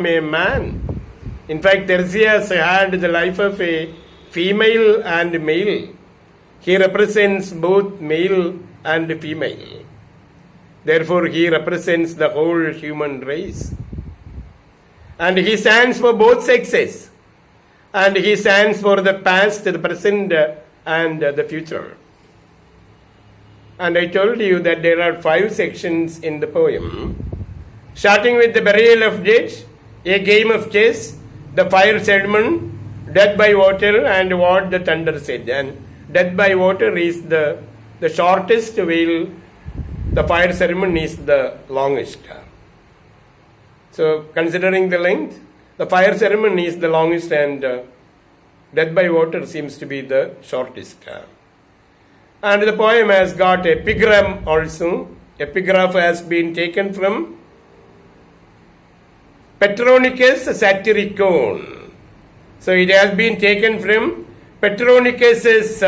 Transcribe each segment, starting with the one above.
a man. In fact, Thereseus had the life of a female and male. He represents both male and female. Therefore, he represents the whole human race. And he stands for both sexes. And he stands for the past, the present, and the future. And I told you that there are 5 sections in the poem, starting with the burial of dead, a game of chess, the fire sermon, death by water, and what the thunder said. And death by water is the shortest, while the fire sermon is the longest. So, considering the length, the fire sermon is the longest, and death by water seems to be the shortest. And the poem has got epigram also. Epigraph has been taken from Petronicus Satyricon. So it has been taken from Petronicus's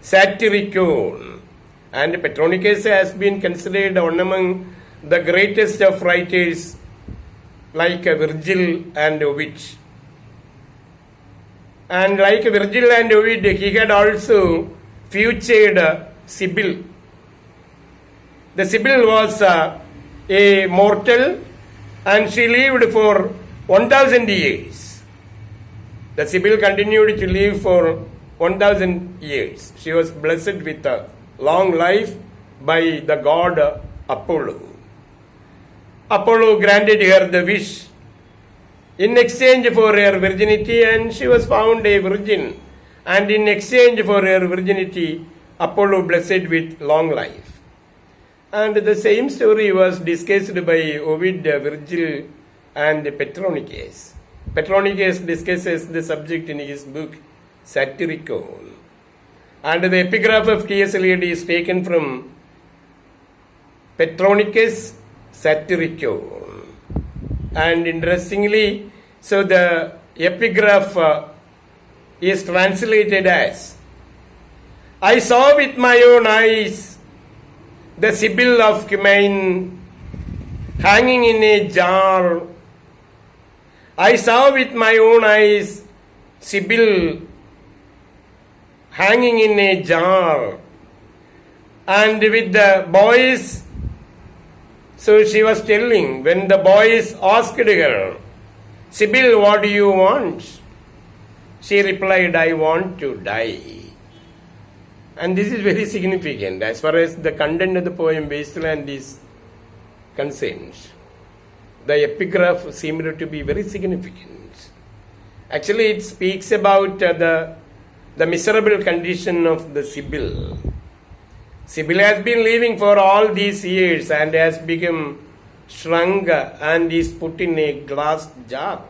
Satyricon. And Petronicus has been considered one among the greatest of writers like Virgil and Ovid. And like Virgil and Ovid, he had also featured Sibyl. The Sibyl was a mortal, and she lived for 1,000 years. The Sibyl continued to live for 1,000 years. She was blessed with a long life by the god Apollo. Apollo granted her the wish in exchange for her virginity, and she was found a virgin. And in exchange for her virginity, Apollo blessed with long life. And the same story was discussed by Ovid, Virgil, and Petronicus. Petronicus discusses the subject in his book Satyricon. And the epigraph of T.S.Eliot is taken from Petronicus Satyricon. And interestingly, so the epigraph is translated as, I saw with my own eyes the Sibyl of Cumaean hanging in a jar. I saw with my own eyes Sibyl hanging in a jar. And with the boys, so she was telling, when the boys asked her, Sibyl, what do you want? She replied, I want to die. And this is very significant as far as the content of the poem Wasteland is concerned. The epigraph seemed to be very significant. Actually, it speaks about the miserable condition of the Sibyl. Sibyl has been living for all these years and has become shrunk and is put in a glass jar.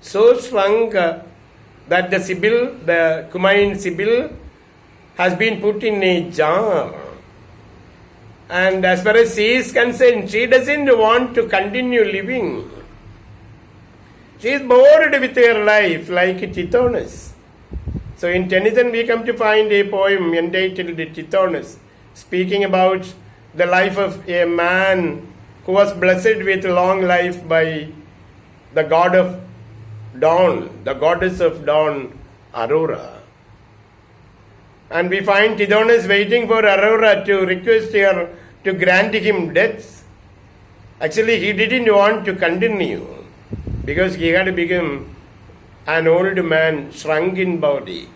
So shrunk that the Sibyl, the Cumaean Sibyl, has been put in a jar. And as far as she is concerned, she doesn't want to continue living. She is bored with her life like Tithonus. So in Tennyson we come to find a poem entitled Tithonus, speaking about the life of a man who was blessed with long life by the god of dawn, the goddess of dawn, Aurora. And we find Tithonus waiting for Aurora to request her to grant him death. Actually, he didn't want to continue because he had become an old man, shrunk in body,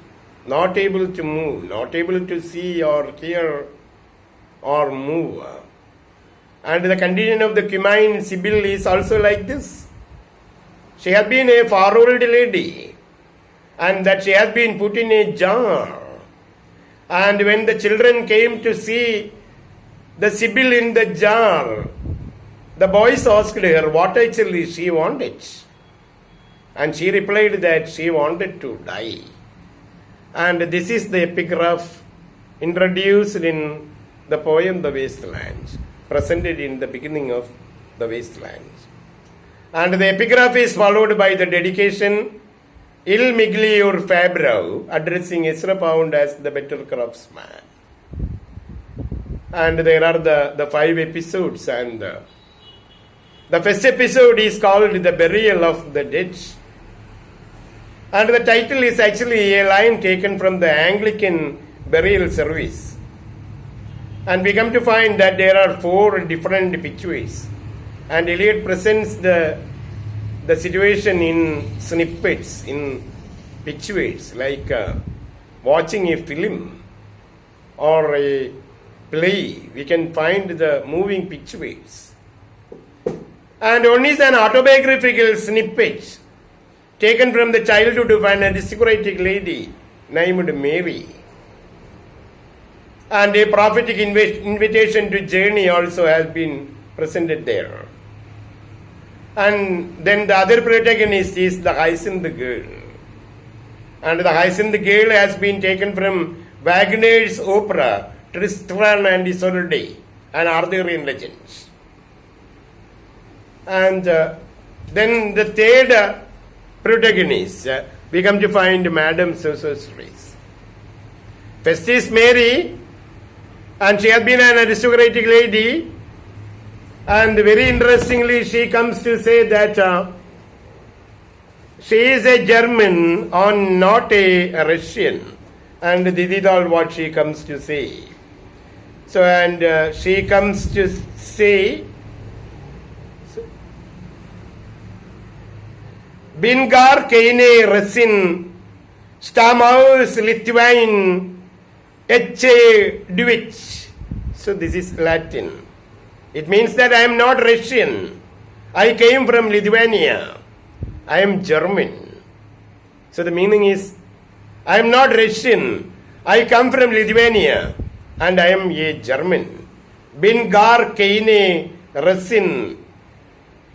not able to move, not able to see or hear or move. And the condition of the Cumaean Sibyl is also like this. She has been a far old lady, and that she has been put in a jar. And when the children came to see the Sibyl in the jar, the boys asked her what actually she wanted. And she replied that she wanted to die. And this is the epigraph introduced in the poem The Wasteland, presented in the beginning of The Wasteland. And the epigraph is followed by the dedication Il Miglior Fabbro, addressing Ezra Pound as the better craftsman. And there are the 5 episodes, and The first episode is called The Burial of the Dead. And the title is actually a line taken from the Anglican burial service. And we come to find that there are 4 different pictures. And Eliot presents the situation in snippets, in pictures, like watching a film or a play. We can find the moving pictures. And one is an autobiographical snippet taken from the childhood of an aristocratic lady named Mary. And a prophetic invitation to journey also has been presented there. And then the other protagonist is the Hyacinth girl. And the Hyacinth girl has been taken from Wagner's opera Tristan and Isolde, an Arthurian legend. And then the third protagonist, we come to find Madame Sosostris. First is Mary, and she has been an aristocratic lady. And very interestingly, she comes to say that she is a German and not a Russian. And this is all what she comes to say. So, and she comes to say, Bingar Keine Resin, Stamaus Lithuanian, Etche Duich. So, this is Latin. It means that I am not Russian. I came from Lithuania. I am German. So the meaning is, I am not Russian. I come from Lithuania and I am a German. Bin gar keine Russin.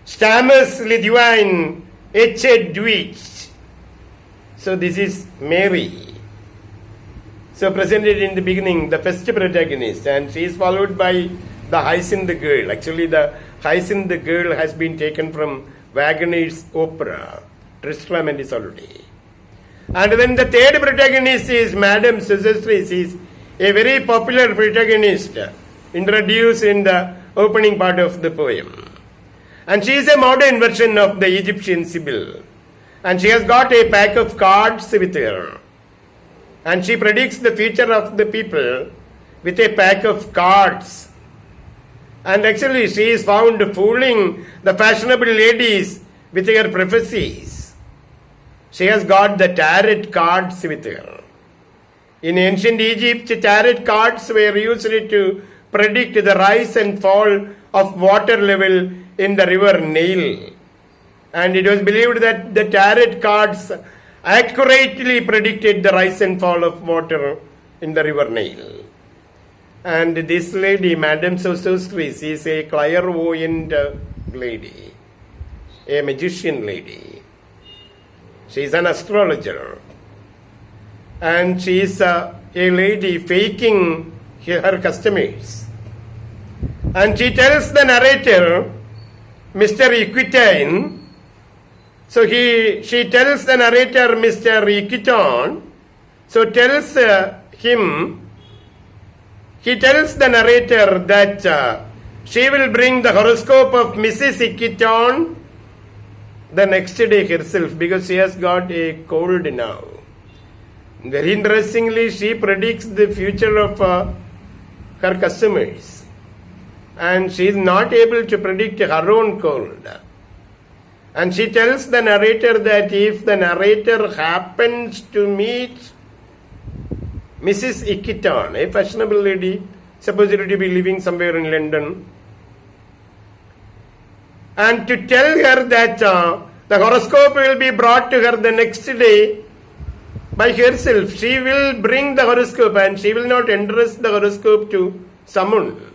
Stammes Lithuanian etche Deutsch. So this is Mary. So presented in the beginning, the first protagonist, and she is followed by the Hyacinth girl. Actually, the Hyacinth girl has been taken from Wagner's opera, Tristram and Isolde. And then the third protagonist is Madame Sosostris, is a very popular protagonist introduced in the opening part of the poem. And she is a modern version of the Egyptian Sibyl. And she has got a pack of cards with her. And she predicts the future of the people with a pack of cards. And actually, she is found fooling the fashionable ladies with her prophecies. She has got the tarot cards with her. In ancient Egypt, tarot cards were used to predict the rise and fall of water level in the river Nile. And it was believed that the tarot cards accurately predicted the rise and fall of water in the river Nile. And this lady, Madame Sosostris, is a clairvoyant lady, a magician lady. She is an astrologer. And she is a lady faking her customers. And she tells the narrator, Mr. Equitain, so she tells the narrator, Mr. Equiton, so tells him, he tells the narrator that she will bring the horoscope of Mrs. Equiton the next day herself because she has got a cold now. Very interestingly, she predicts the future of her customers. And she is not able to predict her own cold. And she tells the narrator that if the narrator happens to meet Mrs. Equiton, a fashionable lady, supposed to be living somewhere in London, and to tell her that the horoscope will be brought to her the next day by herself. She will bring the horoscope and she will not entrust the horoscope to someone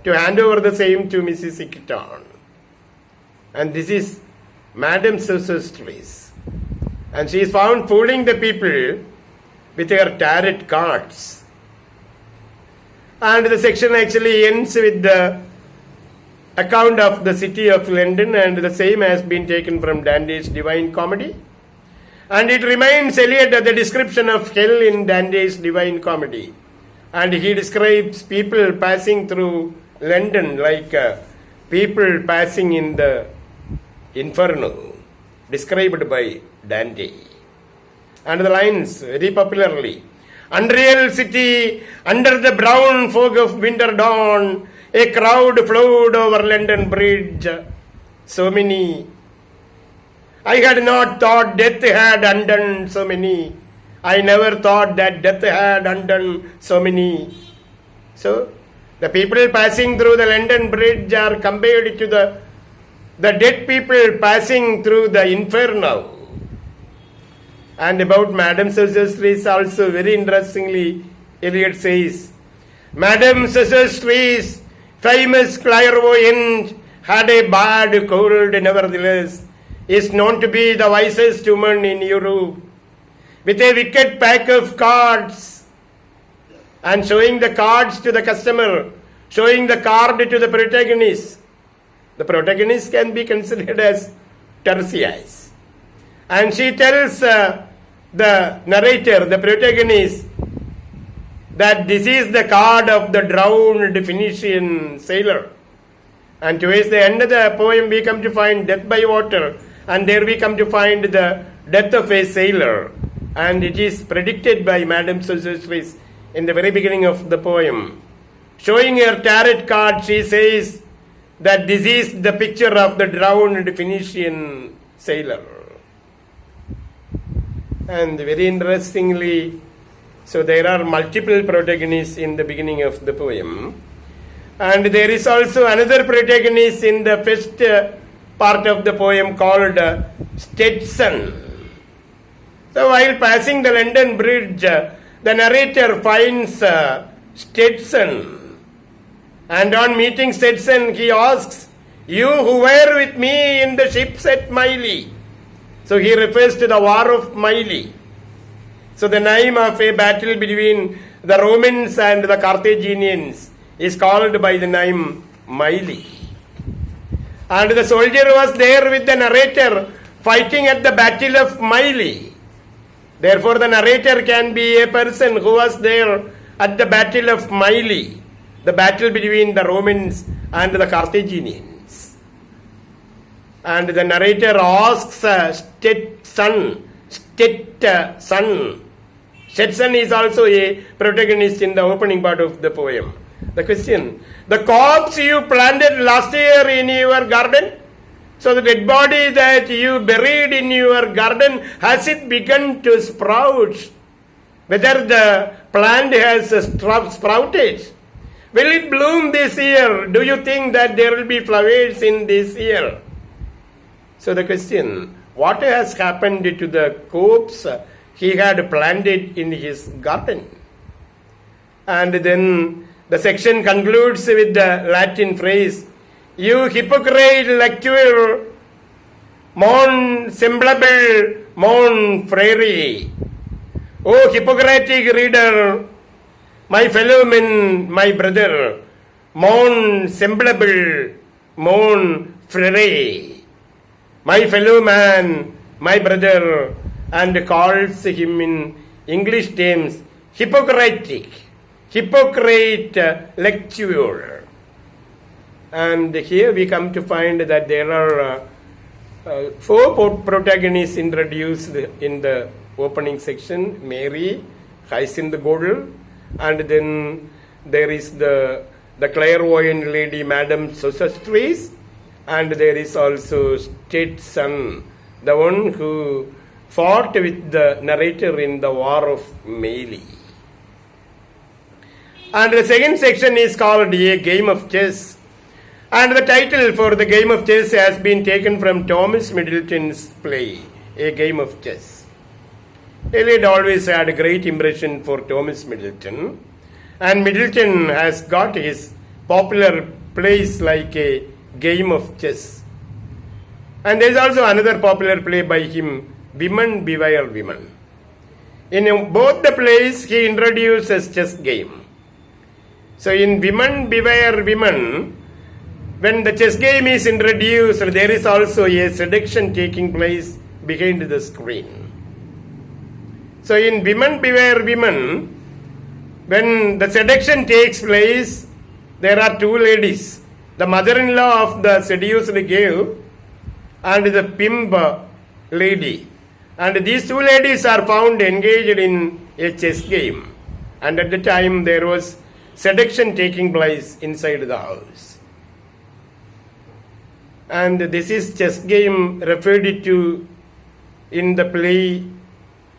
to hand over the same to Mrs. Equiton. And this is Madame Sosostris. And she is found fooling the people with her tarot cards. And the section actually ends with the account of the city of London, and the same has been taken from Dante's Divine Comedy. And it reminds Eliot of the description of hell in Dante's Divine Comedy. And he describes people passing through London like people passing in the inferno, described by Dante. And the lines very popularly. Unreal city, under the brown fog of winter dawn, a crowd flowed over London Bridge. So many. I had not thought death had undone so many. I never thought that death had undone so many. So, the people passing through the London Bridge are compared to the dead people passing through the inferno. And about Madame Sosostris also, very interestingly, Eliot says, Madame Sosostris, famous clairvoyant, had a bad cold nevertheless, is known to be the wisest woman in Europe. With a wicked pack of cards, and showing the cards to the customer, showing the card to the protagonist. The protagonist can be considered as Tertius. And she tells the narrator, the protagonist, that this is the card of the drowned Phoenician sailor. And towards the end of the poem, we come to find death by water, and there we come to find the death of a sailor. And it is predicted by Madame Sosostris in the very beginning of the poem. Showing her tarot card, she says that this is the picture of the drowned Phoenician sailor. And very interestingly, so there are multiple protagonists in the beginning of the poem. And there is also another protagonist in the first part of the poem called Stetson. So while passing the London Bridge, the narrator finds Stetson. And on meeting Stetson, he asks, "You who were with me in the ships at Mylae." So he refers to the War of Mylae. So the name of a battle between the Romans and the Carthaginians is called by the name Mylae. And the soldier was there with the narrator fighting at the battle of Mylae. Therefore the narrator can be a person who was there at the battle of Mylae, the battle between the Romans and the Carthaginians. And the narrator asks Stetson. Stetson is also a protagonist in the opening part of the poem. The question, the corpse you planted last year in your garden, so the dead body that you buried in your garden, has it begun to sprout? Whether the plant has sprouted? Will it bloom this year? Do you think that there will be flowers in this year? So the question, what has happened to the corpse he had planted in his garden? And then the section concludes with the Latin phrase, "You hypocrite lecture, mon semblable, mon frere." O Hippocratic reader, my fellow men, my brother, mon semblable, mon frere, my fellow man, my brother, and calls him in English terms Hippocratic, hypocrite lecture. And here we come to find that there are four protagonists introduced in the opening section: Mary, Hyacinth Godel, and then there is the clairvoyant lady Madame Sosostris, and there is also Stetson, the one who fought with the narrator in the War of Mylae. And the second section is called A Game of Chess. And the title for the Game of Chess has been taken from Thomas Middleton's play, A Game of Chess. Eliot always had a great impression for Thomas Middleton, and Middleton has got his popular plays like A Game of Chess. And there is also another popular play by him, Women Beware Women. In both the plays, he introduces chess game. So in Women Beware Women, when the chess game is introduced, there is also a seduction taking place behind the screen. So in Women Beware Women, when the seduction takes place, there are two ladies, the mother-in-law of the seduced girl, and the pimp lady. And these two ladies are found engaged in a chess game. And at the time there was seduction taking place inside the house. And this is chess game referred to in the play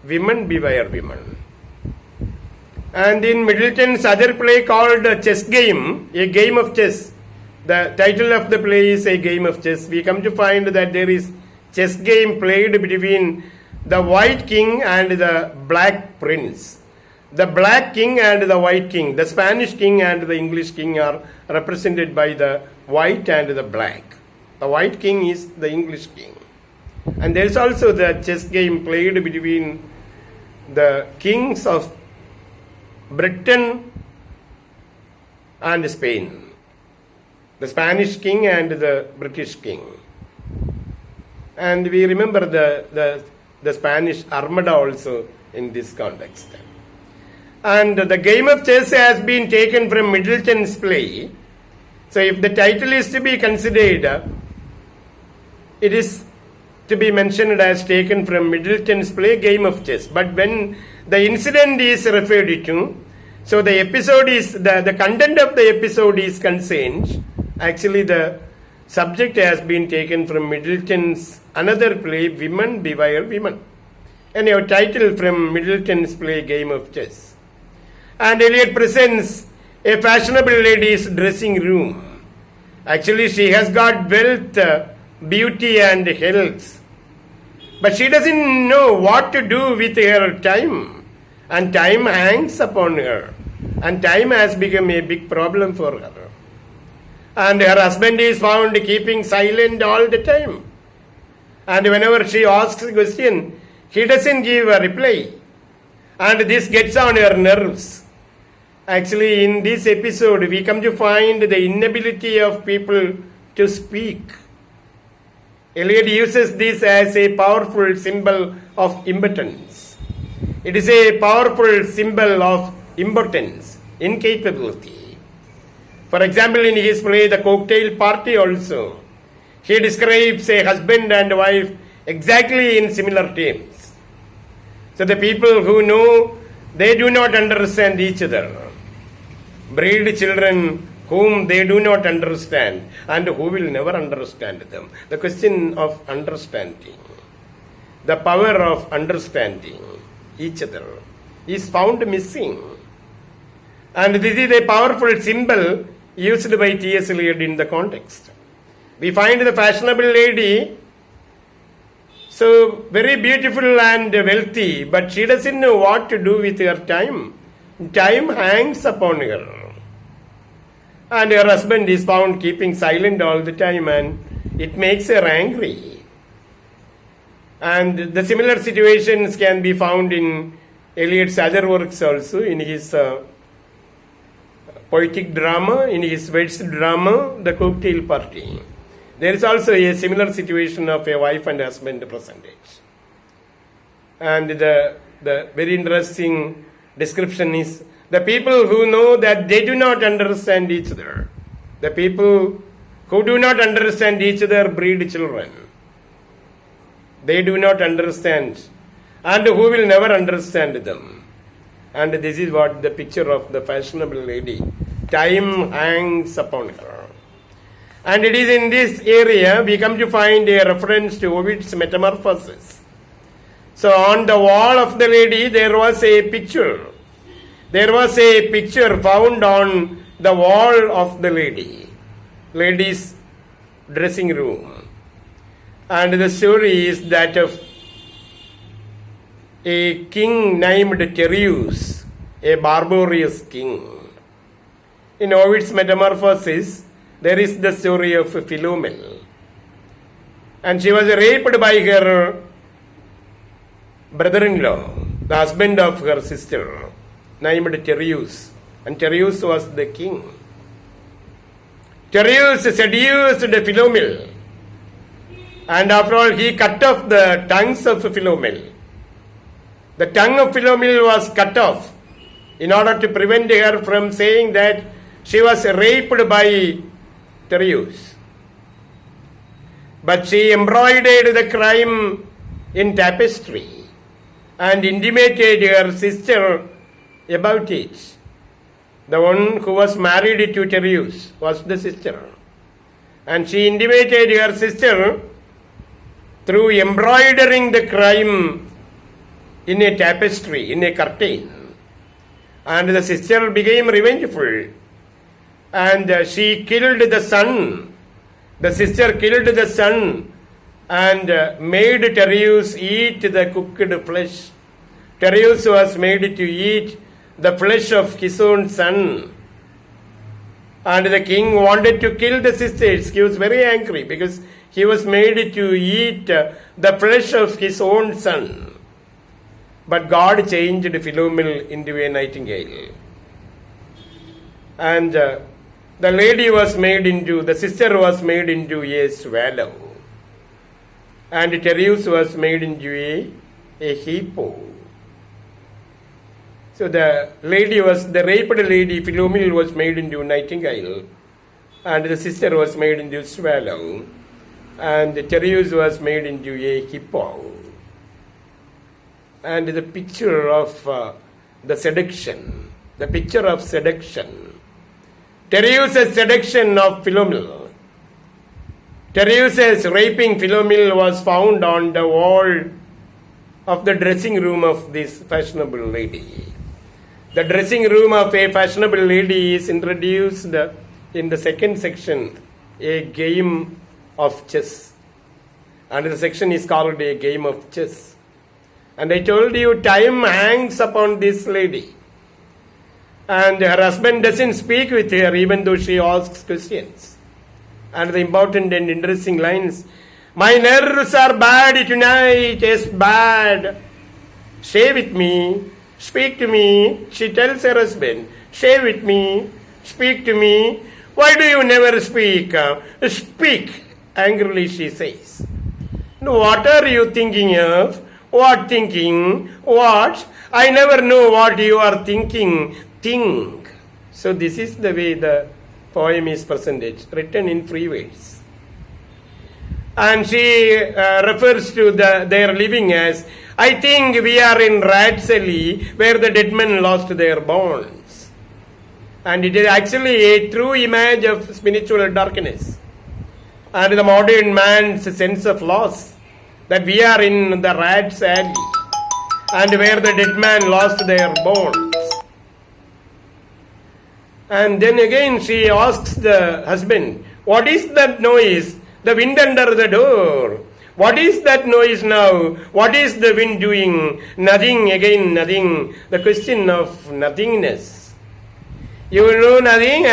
Women Beware Women. And in Middleton's other play called Chess Game, a game of chess, the title of the play is A Game of Chess. We come to find that there is chess game played between the white king and the black prince. The black king and the white king, the Spanish king and the English king are represented by the white and the black. The white king is the English king. And there is also the chess game played between the kings of Britain and Spain. The Spanish king and the British king. And we remember the Spanish Armada also in this context. And the game of chess has been taken from Middleton's play. So if the title is to be considered, it is to be mentioned as taken from Middleton's play Game of Chess. But when the incident is referred to, so the episode is, the content of the episode is concerned, actually the subject has been taken from Middleton's another play, Women Beware Women. And your title from Middleton's play Game of Chess. And Eliot presents a fashionable lady's dressing room. Actually she has got wealth, beauty and health. But she doesn't know what to do with her time. And time hangs upon her. And time has become a big problem for her. And her husband is found keeping silent all the time. And whenever she asks a question, he doesn't give a reply. And this gets on her nerves. Actually, in this episode, we come to find the inability of people to speak. Eliot uses this as a powerful symbol of impotence. It is a powerful symbol of impotence, incapability. For example, in his play The Cocktail Party also, he describes a husband and wife exactly in similar terms. So the people who know, they do not understand each other. Breed children whom they do not understand and who will never understand them. The question of understanding, the power of understanding each other is found missing. And this is a powerful symbol used by T.S.Eliot in the context. We find the fashionable lady so very beautiful and wealthy, but she doesn't know what to do with her time. Time hangs upon her. And her husband is found keeping silent all the time, and it makes her angry. And the similar situations can be found in Eliot's other works also, in his poetic drama, in his Wed's drama, The Cocktail Party. There is also a similar situation of a wife and husband presented. And the very interesting description is, the people who know that they do not understand each other. The people who do not understand each other breed children. They do not understand, and who will never understand them. And this is what the picture of the fashionable lady. Time hangs upon her. And it is in this area we come to find a reference to Ovid's Metamorphosis. So on the wall of the lady there was a picture. There was a picture found on the wall of the lady's dressing room. And the story is that of a king named Tereus, a barbarous king. In Ovid's Metamorphosis, there is the story of Philomel. And she was raped by her brother-in-law, the husband of her sister, named Tereus, and Tereus was the king. Tereus seduced Philomel, and after all he cut off the tongues of Philomel. The tongue of Philomel was cut off in order to prevent her from saying that she was raped by Tertius. But she embroidered the crime in tapestry and intimated her sister about it. The one who was married to Tertius was the sister. And she intimated her sister through embroidering the crime in a tapestry, in a curtain. And the sister became revengeful. And she killed the son. The sister killed the son and made Tertius eat the cooked flesh. Tertius was made to eat the flesh of his own son. And the king wanted to kill the sisters. He was very angry because he was made to eat the flesh of his own son. But God changed Philomel into a nightingale. And the sister was made into a swallow. And Tertius was made into a hippo. So the raped lady, Philomel, was made into a nightingale. And the sister was made into a swallow. And Tertius was made into a hippo. And the picture of the seduction. The picture of seduction. Tertius' seduction of Philomel. Tertius' raping Philomel was found on the wall of the dressing room of this fashionable lady. The dressing room of a fashionable lady is introduced in the second section, a game of chess. And the section is called a game of chess. And I told you, time hangs upon this lady. And her husband doesn't speak with her even though she asks questions. And the important and interesting lines, my nerves are bad tonight, yes, bad. Stay with me, speak to me, she tells her husband. Stay with me, speak to me. Why do you never speak? Speak, angrily she says. What are you thinking of? What thinking? What? I never know what you are thinking. Think. So this is the way the poem is presented, written in free verse. And she refers to their living as, I think we are in Rat's Alley where the dead men lost their bones. And it is actually a true image of spiritual darkness and the modern man's sense of loss, that we are in the Rat's Alley and where the dead man lost their bones. And then again she asks the husband, what is that noise? The wind under the door. What is that noise now? What is the wind doing? Nothing, again nothing. The question of nothingness. You know nothing